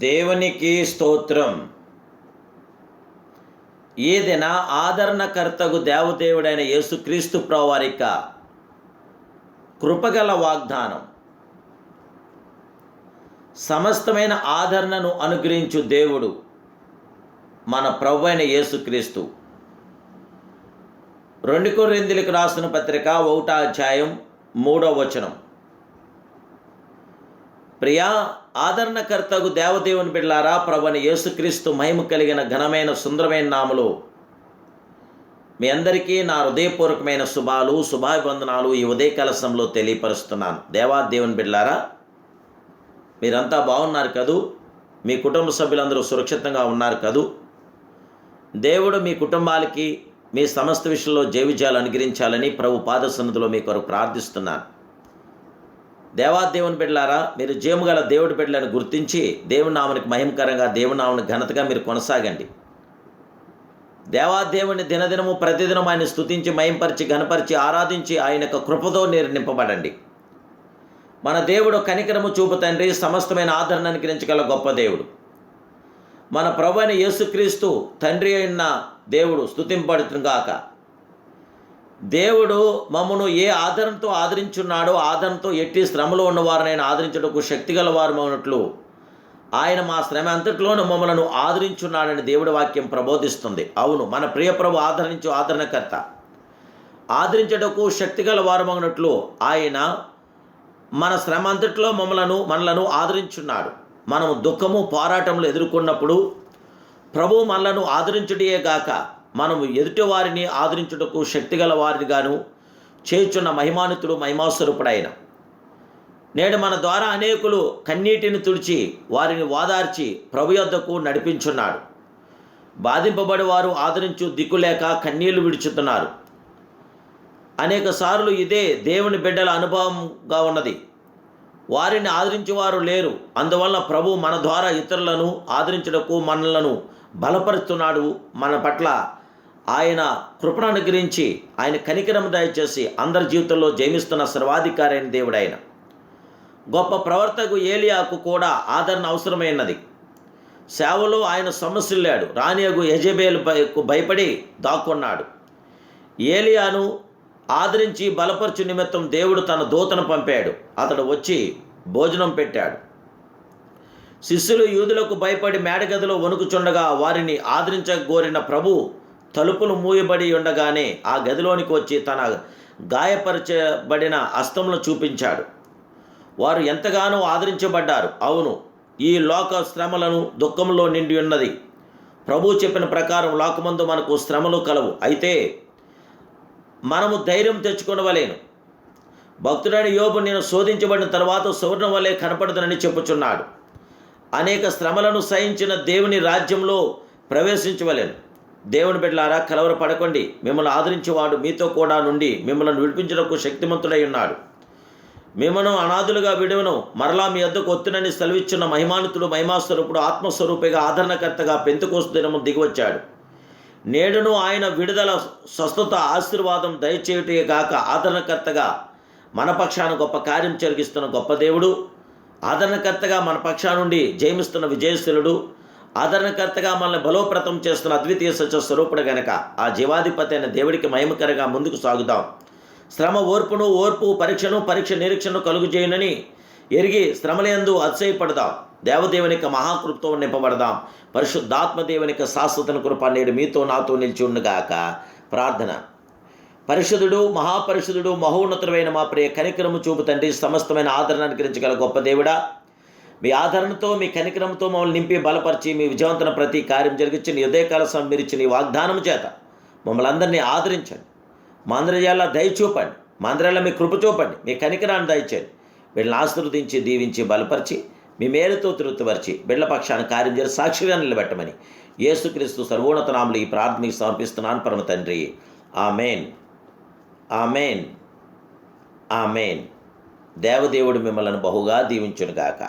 దేవునికి స్తోత్రం. ఏదైనా ఆదరణకర్తగు దేవదేవుడైన యేసుక్రీస్తు ప్రభువారి యొక్క కృపగల వాగ్దానం, సమస్తమైన ఆదరణను అనుగ్రహించు దేవుడు మన ప్రభు అయిన యేసుక్రీస్తు. 2 కొరింథీయులకు రాసిన పత్రిక 1వ అధ్యాయం 3వ వచనం. ప్రియా ఆదరణకర్తగు దేవదేవుని బిడ్డలారా, ప్రభువైన యేసుక్రీస్తు మహిమ కలిగిన ఘనమైన సుందరమైన నామములో మీ అందరికీ నా హృదయపూర్వకమైన శుభాభివందనాలు ఈ ఉదయకాల సమయంలో తెలియపరుస్తున్నాను. దేవుని బిడ్డలారా, మీరంతా బాగున్నారు కదూ? మీ కుటుంబ సభ్యులందరూ సురక్షితంగా ఉన్నారు కదూ? దేవుడు మీ కుటుంబాలకి మీ సమస్త విషయంలో జయవిజయాలు అనుగ్రహించాలని ప్రభు పాద సన్నిధిలో మీ కొరకు ప్రార్థిస్తున్నాను. దేవుని బిడ్డలారా, మీరు జయముగల దేవుడి బిడ్డలను గుర్తించి దేవుని నామనికి మహిమకరంగా, దేవుని నామనికి ఘనతగా మీరు కొనసాగండి. దేవుని దినదినము ప్రతిదినం ఆయన స్తుతించి మహింపరిచి ఘనపరిచి ఆరాధించి ఆయన యొక్క కృపతో మీరు నింపబడండి. మన దేవుడు కనికరము చూపు తండ్రి, సమస్తమైన ఆదరణ అనుగ్రహించగల గొప్ప దేవుడు. మన ప్రభు అయిన యేసుక్రీస్తు తండ్రి అయిన దేవుడు స్తుతింపబడుతుంగాక. దేవుడు మమ్మను ఏ ఆదరణతో ఆదరించున్నాడో, ఆదరణతో ఎట్టి శ్రమలో ఉన్నవారినైనా ఆదరించుటకు శక్తిగల వారు ఉన్నట్లు ఆయన మా శ్రమ అంతట్లోనూ మమ్మలను ఆదరించున్నాడని దేవుడి వాక్యం ప్రబోధిస్తుంది. అవును, మన ప్రియ ప్రభు ఆదరించు ఆదరణకర్త. ఆదరించుటకు శక్తిగల వారు ఉన్నట్లు ఆయన మన శ్రమ అంతట్లో మనలను ఆదరించున్నాడు. మనము దుఃఖము పోరాటములు ఎదుర్కొన్నప్పుడు ప్రభు మనలను ఆదరించుటే గాక, మనము ఎదుటి వారిని ఆదరించుటకు శక్తిగల వారిగాను చేయుచున్న మహిమానితుడు, మహిమాస్వరూపుడైన నేడు మన ద్వారా అనేకులు కన్నీటిని తుడిచి వారిని వాదార్చి ప్రభు యొద్దకు నడిపించున్నాడు. బాధింపబడి వారు ఆదరించు దిక్కులేక కన్నీళ్లు విడుచుతున్నారు. అనేక సార్లు ఇదే దేవుని బిడ్డల అనుభవంగా ఉన్నది. వారిని ఆదరించేవారు లేరు. అందువల్ల ప్రభు మన ద్వారా ఇతరులను ఆదరించుటకు మనలను బలపరుస్తున్నాడు. మన పట్ల ఆయన కృపను అనుగ్రహించి ఆయన కనికరం దయచేసి అందరి జీవితంలో జయమిస్తున్న సర్వాధికారి అయిన దేవుడు. ఆయన గొప్ప ప్రవర్తకు ఏలియాకు కూడా ఆదరణ అవసరమైనది. సేవలో ఆయన సమస్యలాడు. రాణియగు యెజెబెలుకు భయపడి దాక్కున్నాడు. ఏలియాను ఆదరించి బలపరచు నిమిత్తం దేవుడు తన దూతను పంపాడు. అతడు వచ్చి భోజనం పెట్టాడు. శిష్యులు యూదులకు భయపడి మేడగదిలో వణుకుచుండగా వారిని ఆదరించగోరిన ప్రభు తలుపులు మూయబడి ఉండగానే ఆ గదిలోనికి వచ్చి తన గాయపరచబడిన హస్తములను చూపించాడు. వారు ఎంతగానో ఆదరించబడ్డారు. అవును, ఈ లోక శ్రమలను దుఃఖంలో నిండి ఉన్నది. ప్రభు చెప్పిన ప్రకారం లోకమందు మనకు శ్రమలు కలవు. అయితే మనము ధైర్యం తెచ్చుకొనవలేను. భక్తుడైన యోబు నేను శోధించబడిన తర్వాత సువర్ణం వలె కనపడదనని చెప్పుచున్నాడు. అనేక శ్రమలను సహించిన దేవుని రాజ్యంలో ప్రవేశించవలేను. దేవుని బిడ్డలారా, కలవరపడకండి. మిమ్మల్ని ఆదరించేవాడు మీతో కూడా నుండి మిమ్మల్ని విడిపించడానికి శక్తిమంతుడై ఉన్నాడు. మిమ్మను అనాథులుగా విడువను మరలా మీ వద్దకు వత్తునని సెలవిచ్చున్న మహిమానితుడు, మహిమాస్వరూపుడు, ఆత్మస్వరూపిగా ఆదరణకర్తగా పెంతెకోస్తు దినము దిగివచ్చాడు. నేడును ఆయన విడుదల, స్వస్థత, ఆశీర్వాదం దయచేయుటే గాక ఆదరణకర్తగా మన పక్షాన గొప్ప కార్యం జరిగిస్తున్న గొప్ప దేవుడు, ఆదరణకర్తగా మన పక్షా నుండి జయమిస్తున్న విజయశీలుడు, ఆదరణకర్తగా మనల్ని బలోప్రతం చేస్తున్న అద్వితీయ సత్య స్వరూపుడు గనక ఆ జీవాధిపతి అయిన దేవుడికి మహిమకరంగా ముందుకు సాగుదాం. శ్రమ ఓర్పు పరీక్ష నిరీక్షను కలుగు చేయనని ఎరిగి శ్రమలందు అతిశయపడదాం. దేవదేవునికి మహాకృపతో నింపబడదాం. పరిశుద్ధాత్మదేవునికి శాశ్వత కృప నేడు మీతో నాతో నిలిచి ఉండగాక. ప్రార్థన. పరిశుద్ధుడు, మహాపరిశుద్ధుడు, మహోన్నతుడైన మా ప్రియ కనికరము చూపు తండ్రి, సమస్తమైన ఆదరణ అనుగ్రహించగల గొప్ప దేవుడా, మీ ఆదరణతో మీ కనికరంతో మమ్మల్ని నింపి బలపరిచి మీ విజయవంతన ప్రతి కార్యం జరిగించి నీ ఉదయకాల సమయం మీరు ఇచ్చిన ఈ వాగ్దానం చేత మమ్మల్ని అందరినీ ఆదరించండి. మా అందరి జిల్లా దయ చూపండి. మా అందరిలో మీ కృప చూపండి. మీ కనికరాన్ని దయచేయండి. వీళ్ళని ఆశీర్వదించి దీవించి బలపరిచి మీ మేలుతో తృప్తిపరిచి బిడ్డల పక్షాన కార్యం చేసి సాక్షిగా నిలబెట్టమని యేసుక్రీస్తు సర్వోన్నత నామములో ఈ ప్రార్థన సమర్పిస్తున్నాను పరమ తండ్రి. Amen, amen, amen. దేవదేవుడు మిమ్మల్ని బహుగా దీవించునుగాక.